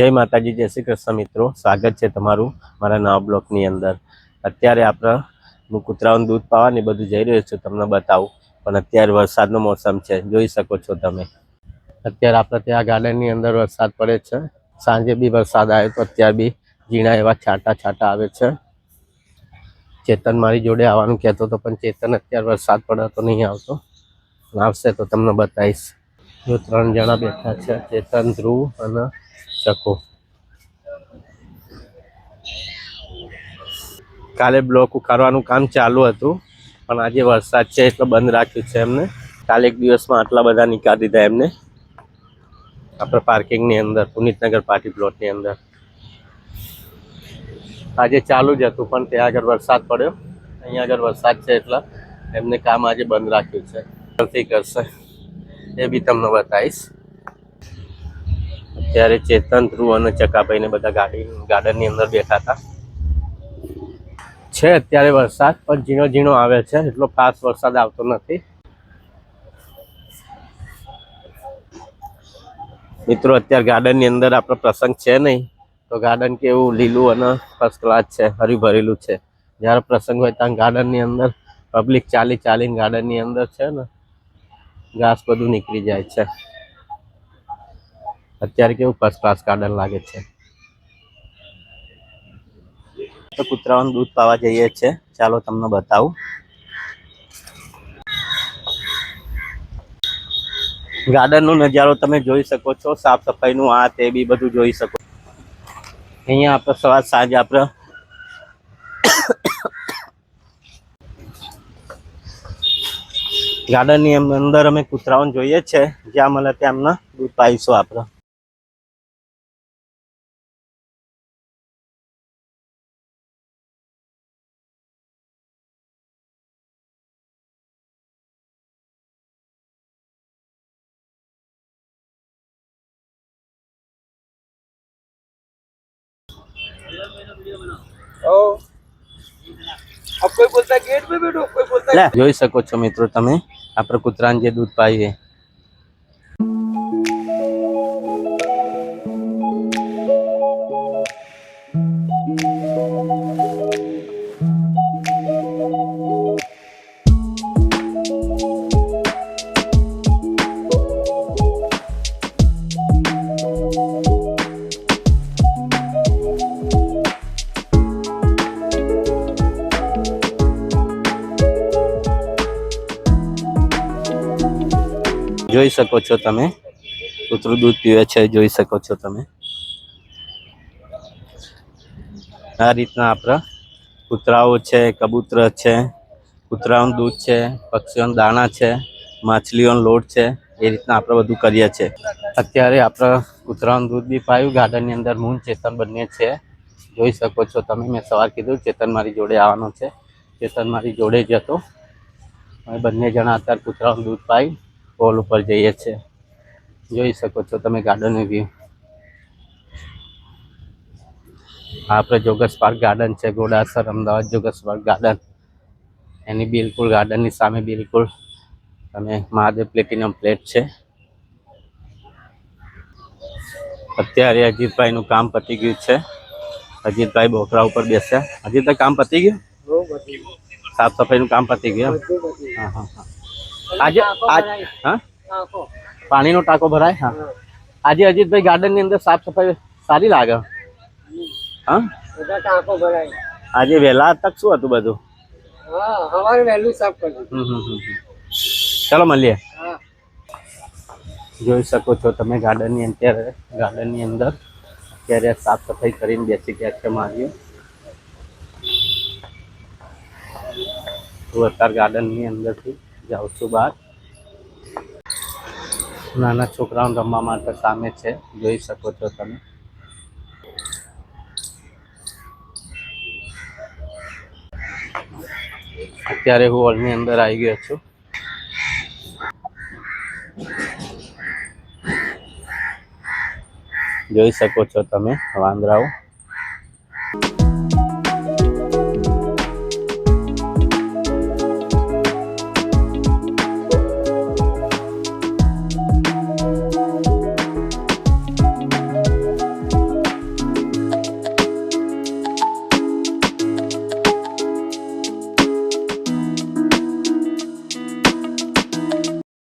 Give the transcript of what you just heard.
જય માતાજી, જય શ્રી કૃષ્ણ મિત્રો, સ્વાગત છે તમારું મારા નવા બ્લોગની અંદર। અત્યારે હું કૂતરાઓનું દૂધ પાવા ને બધું જઈ રહ્યો છું, તમને બતાવું। પણ અત્યારે વરસાદનો મોસમ છે, જોઈ શકો છો તમે। અત્યારે આપણે ત્યાં ગાર્ડનની અંદર વરસાદ પડે છે। સાંજે બી વરસાદ આવ્યો તો અત્યારે બી ઝીણા એવા છાંટા છાંટા આવે છે। ચેતન મારી જોડે આવવાનું કહેતો હતો, પણ ચેતન અત્યારે વરસાદ પડે તો નહીં આવતો, આવશે તો તમને બતાવીશ। જો 3 જણા બેઠા છે, ચેતન, ધ્રુવ અને ચકો। કાલે બ્લોક ઉખાડવાનું કામ ચાલુ હતું, પણ આજે વરસાદ છે એટલે બંધ રાખ્યું છે એમને। કાલે એક દિવસમાં આટલા બધા નીકાળી દીધા એમને આપણે પાર્કિંગની અંદર, પુનિતનગર પાર્ટી પ્લોટની અંદર। આજે ચાલુ જ હતું, પણ ત્યાં આગળ વરસાદ પડ્યો, અહીંયા આગળ વરસાદ છે એટલે એમને કામ આજે બંધ રાખ્યું છે। જલ્દી કરશે એ બી તમને બતાવીશ। અત્યારે ચેતન, ધ્રુવ અને ચકાભાઈને બધા ગાર્ડનની અંદર બેઠા હતા। છે અત્યારે વરસાદ, પણ ઝીણો ઝીણો આવે છે, એટલો ખાસ વરસાદ આવતો નથી। મિત્રો અત્યારે ગાર્ડનની અંદર આપણો પ્રસંગ છે નહીં, તો ગાર્ડન કેવું લીલું અને ફર્સ્ટ ક્લાસ છે, હરી ભરેલું છે। જ્યારે પ્રસંગ હોય ત્યાં ગાર્ડનની અંદર પબ્લિક ચાલીને ગાર્ડનની અંદર છે ને ઘાસ બધું નીકળી જાય છે। અત્યારે કેવું ફર્સ્ટ ક્લાસ ગાર્ડન લાગે છે। તો કૂતરાઓનું દૂધ પાવા જઈએ છે, ચાલો તમને બતાવું। ગાર્ડનનો નજારો તમે જોઈ શકો છો, સાફ સફાઈનું આ તે બી બધું જોઈ શકો। અહીંયા આપણે સવાર સાંજ આપણે ગાર્ડનની અંદર અમે કૂતરાઓને જોઈએ છે, જ્યાં મળે ત્યાં એમને દૂધ પાઈશું આપણે। જોઈ શકો છો મિત્રો તમે, આપણે કૂતરાને જે દૂધ પાઈએ। જોઈ શકો છો તમે, કૂતરું દૂધ પીવે છે, જોઈ શકો છો તમે। આ રીતના આપણા કૂતરાઓ છે, કબૂતર છે, કૂતરાઓનું દૂધ છે, પક્ષીઓના દાણા છે, માછલીઓનો લોટ છે, એ રીતના આપણે બધું કરીએ છીએ। અત્યારે આપણે કૂતરાઓનું દૂધ બી પાયું, ગાર્ડનની અંદર હું ચેતન બંને છે, જોઈ શકો છો તમે। મેં સવાર કીધું ચેતન મારી જોડે આવવાનો છે, ચેતન મારી જોડે જ હતો। અમે બંને જણા અત્યારે કૂતરાઓનું દૂધ પાઈ પોલ ઉપર જઈએ છીએ, જોઈ શકો છો તમે ગાર્ડનનો વ્યૂ। આપણે જોગર્સ પાર્ક ગાર્ડન છે, Ghodasar Ahmedabad joggers park garden, એની બિલકુલ ગાર્ડનની સામે બિલકુલ તમે મહાદેવ પ્લેટિનમ પ્લેટ છે। અત્યારે અજીતભાઈનું કામ પતી ગયું છે, અજીતભાઈ બોકરા ઉપર બેસ્યા। અજીતભાઈ કામ પતી ગયું, સાફ સફાઈનું કામ પતી ગયું। હા હા હા, આજે હા પાણીનો ટાંકો ભરાય। હા, આજે અજીતભાઈ ગાર્ડનની અંદર સાફ સફાઈ સારી લાગે। હા, આજે વહેલા તક શું હતું બધું? હવારે વહેલું સાફ કર્યું। ચાલો મળીએ। જોઈ શકો છો તમે ગાર્ડનની અંદર અત્યારે સાફ સફાઈ કરીને બેસી ગયા છે મારીઓ। હું અત્યારે ગાર્ડનની અંદરથી જાઉં છું બહાર। નાના છોકરાઓને રમવા માટે સામે છે, જોઈ શકો છો તમે। અત્યારે હું હોલની અંદર આવી ગયો છું। જોઈ શકો છો તમે વાંદરાઓ।